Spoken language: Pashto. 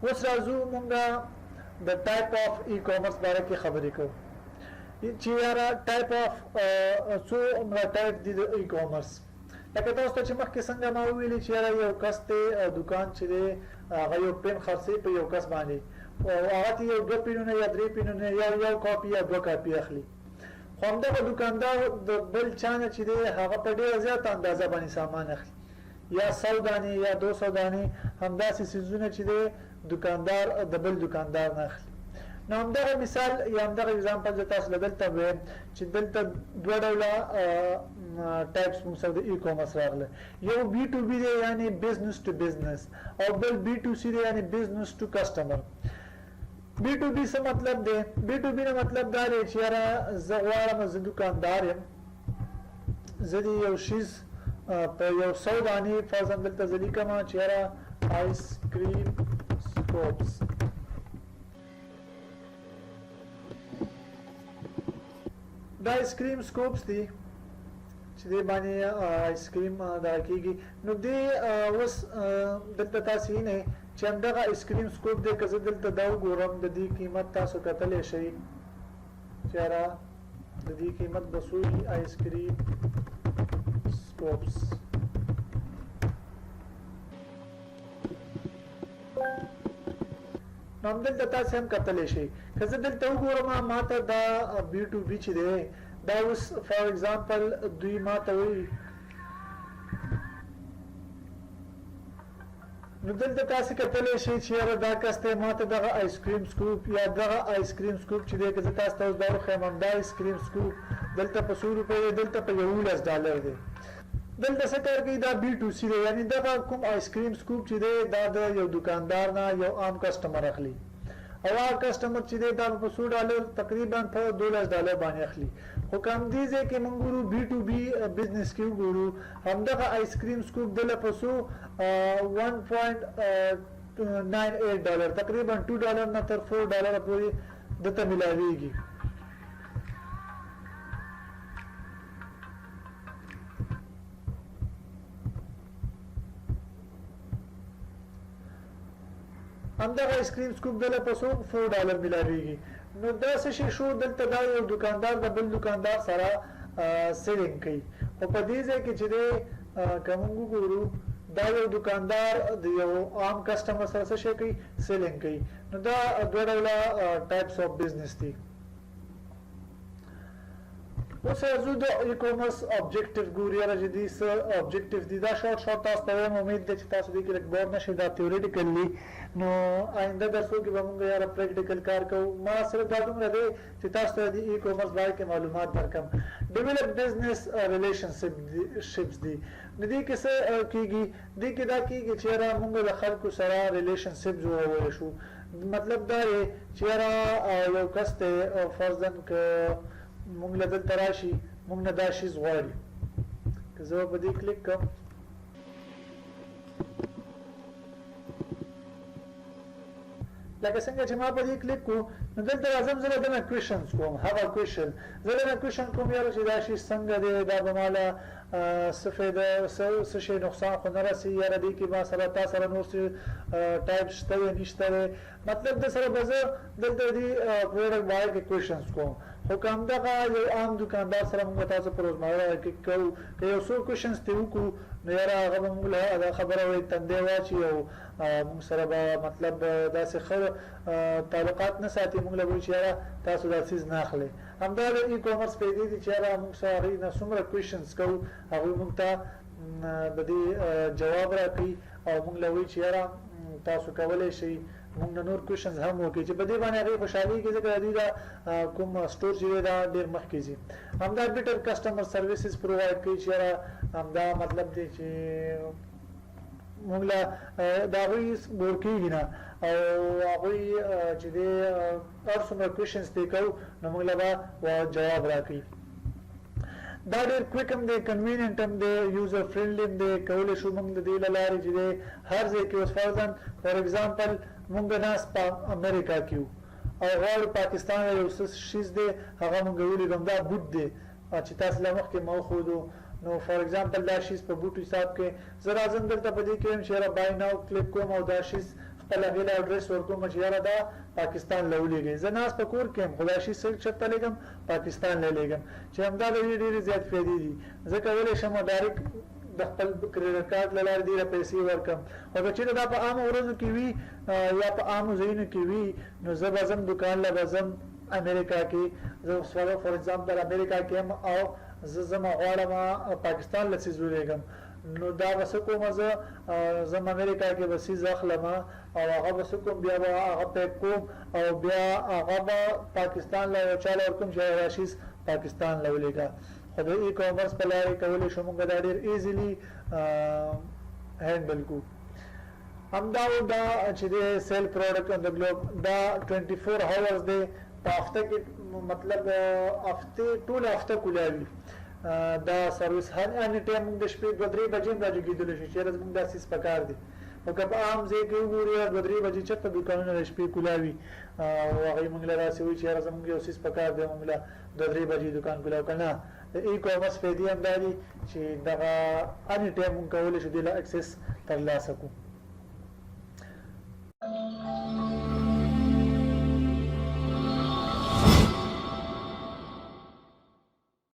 اوس راځو مونږه د ټایپ اف ای کامرس باره کې خبرې کوو چې یاره ټایپ اف څو ټایپ دي د ای کامرس لکه تاسو ته چې مخکې څنګه ما ویلي چې یاره یو کس ته دکان چې دی هغه یو پین خرڅوي په یو کس باندې او هغه ته یو 2 پینونه یا 3 پینونه یا یو کاپي یا 2 کاپي اخلي خو همدغه دکاندار د بل چا نه چې دی هغه په ډېره زیاته اندازه باندې سامان اخلي یا 100 دانې یا 200 دانې همداسې څیزونه چې دی دکاندار د بل دکاندار نه اخلي نو همدغه مثال یا همدغه اگزامپل زه تاسو له دلته وایم چې دلته دوه ډوله ټایپس موږ سره د ای کامرس راغله یو بی ټو بی دی یعنی بزنس ټو بزنس او بل بی ټو سی دی یعنی بزنس ټو کسٹمر بی ټو بی څه مطلب دی بی ټو بی نه مطلب دا دی چې یاره زه غواړم زه دکاندار یم زه د یو شیز په یو 100 دانې فرضاً دلته زه لیکم چې یاره آیس کریم سکوپس دا آیس کریم سکوپس دی چې دی باندې آیس کریم دا کېږي نو دی اوس دلته تاسې نه چې همدغه آیس کریم سکوپ دی که زه دلته دا وګورم د دې قیمت تاسو کتلی شئ چې یاره د دې قیمت به څو وي آیس کریم سکوپس نو همدلته تاسې هم کتلی شئ که زه دلته وګورم ما ته دا بی ټو بی چې دی دا اوس فار ایگزامپل دوی ما ته وایي نو دلته تاسې کتلی شئ چې یاره دا کس دی ما ته دغه آیس کریم سکوپ یا دغه آیس کریم سکوپ چې دی که زه تاسو ته اوس دا وښیم همدا آیس کریم سکوپ دلته په 100 روپۍ دی دلته په $11 دی دلته څه کار کوي دا بی ټو سی دی یعنی دغه کوم آیس کریم سکوپ چې دی دا د یو دکاندار نه یو عام کسټمر اخلي او هغه کسټمر چې دی دا په $100 تقریبا په $12 باندې اخلي خو کوم دې ځای کې موږ ګورو بی ټو بی بزنس کې وګورو همدغه آیس کریم سکوپ دله په څو $1.98 تقریبا $2 نه تر $4 پورې دته ملاویږي همدغه آیس کریم سکوپ دله په $4 ملاویږي نو دا څه شی شو دلته دا یو دکاندار د بل دکاندار سره سیلینګ کوي خو په دې ځای کې چې دی که موږ وګورو دا یو دکاندار د یو عام کسټمر سره څه شی کوي سیلینګ کوي نو دا دوه ډوله ټایپس اف بزنس دي اوس راځو د ای کامرس objective ګورو یاره چې دې څه objective دي دا شارټ تاسو ته وایم امید ده چې تاسو دې کې لږ بور نه شئ دا تیوریټیکلی نو آینده درسو کې به موږ یاره پریکټیکل کار کوو ما صرف دا دومره دی چې تاسو ته د ای کامرس باره کې معلومات درکړم ډیولپ بزنس ریلیشنشپس دي نو دې کې څه کېږي دې کې دا کېږي چې یاره موږ د خلکو سره ریلیشنشپ جوړولی شو مطلب دا دی چې یاره یو کس دی فرضاً که مونږ له دلته راشي مونږ نه دا شیز غواړي که زه په دې کلیک کوم لکه څنګه چې ما په دې کلیک کو نو دلته راځم زه له دنه کوېشنز کوم هغه کوېشن زه دنه کوېشن کوم یاره چې دا شی څنګه دی دا به ماله څه فایده څه شی نقصان خو نه رسي یاره دې کې ما سره تا سره نور څه ټایپ شته دی نشته دی مطلب د سره به زه دلته دې پروډکټ باره کې کوېشنز کوم خو که همدغه یو عام دکاندار سره موږ تاسو په روزمره کې کوو که یو څو کوېشنز ترې وکړو نو یاره هغه به موږ له دا خبره وایي تندی واچي او موږ سره به مطلب داسې ښه تعلقات نه ساتي موږ له وایي چې یاره تاسو دا څیز نه اخلئ همدا د ای کامرس پیدې دي چې یاره موږ سره هغوی نه څومره کوېشنز کوو هغوی موږ ته د دې جواب راکوي او موږ له وایي چې یاره تاسو کولی شئ موږ نه نور کوېشنز هم وکړي چې په دې باندې هغوی خوشحالېږي ځکه د دوی دا کوم سټور چې دی دا ډېر مخکې ځي همدا بیټر کسټمر سروسز پرووایډ کوي چې یاره همدا مطلب دی چې موږ له د هغوی بور کېږي نه او هغوی چې دی هر څومره کوېشنز ترې کوو نو موږ له به جواب راکوي دا ډېر کویک هم دی کنوینینټ هم دی یوزر فرینډلي هم دی کولی شو موږ د دې له لارې چې دی هر ځای کې اوس فرضاً فار ایگزامپل موږ ناست په امریکا کې وو او غواړو پاکستان یو څه شیز دی هغه موږ ولیدم دا بوټ دی چې تاسو له مخکې ما وښودو نو فار ایگزامپل دا شیز په بوټ حساب کې زه راځم دلته په دې کې وایم چې یاره بای ناو کلیک کوم او دا شیز خپل غیله اډرس ورکوم چې یاره دا پاکستان له ولېږئ زه ناست په کور کې یم خو دا شي چېرته لېږم پاکستان له لېږم چې همدا د دې ډېرې زیات فایدې دي زه کولی شم ډایرکټ د خپل کریډټ کارت له لارې دې پیسې ورکړم خو که چېرته دا په عامو ورځو کې وي یا په عامو ځایونو کې وي نو زه به ځم دوکان له به ځم امریکا کې زه فور ایگزامپل امریکا کې یم او زه ځم غواړم پاکستان له څیز ولېږم نو دا به څه کوم زه ځم امریکا کې به څیز اخلم او هغه به څه کوم بیا به هغه پیک کوم او بیا هغه به پاکستان له یو چا له ورکوم چې هغه شیز پاکستان له ولېږه خو د ای کامرس په لارې کولی شو موږ دا ډېر ایزیلي هینډل کړو همدا و دا چې د سیل پروډکټ آن د ګلوب دا 24 هاورز دی په هفته کې مطلب هفته ټول هفته کولاوي دا سرویس هر اني ټایم موږ د شپې 2-3 بجې هم راجګېدلی شو چې زموږ دا سیس پکار دی نو که په عام ځای کې وګورو 2-3 بجې چېرته دوکانونه د شپې کولاوي او هغوی موږ له داسې وایي چې یاره زموږ یو سیس پکار دی موږ له 2-3 بجې دوکان کولاو که نه د ای کامرس فایدې هم دا دي چې دغه اني ټایم موږ کولی شو دې له اکسس ترلاسه کړو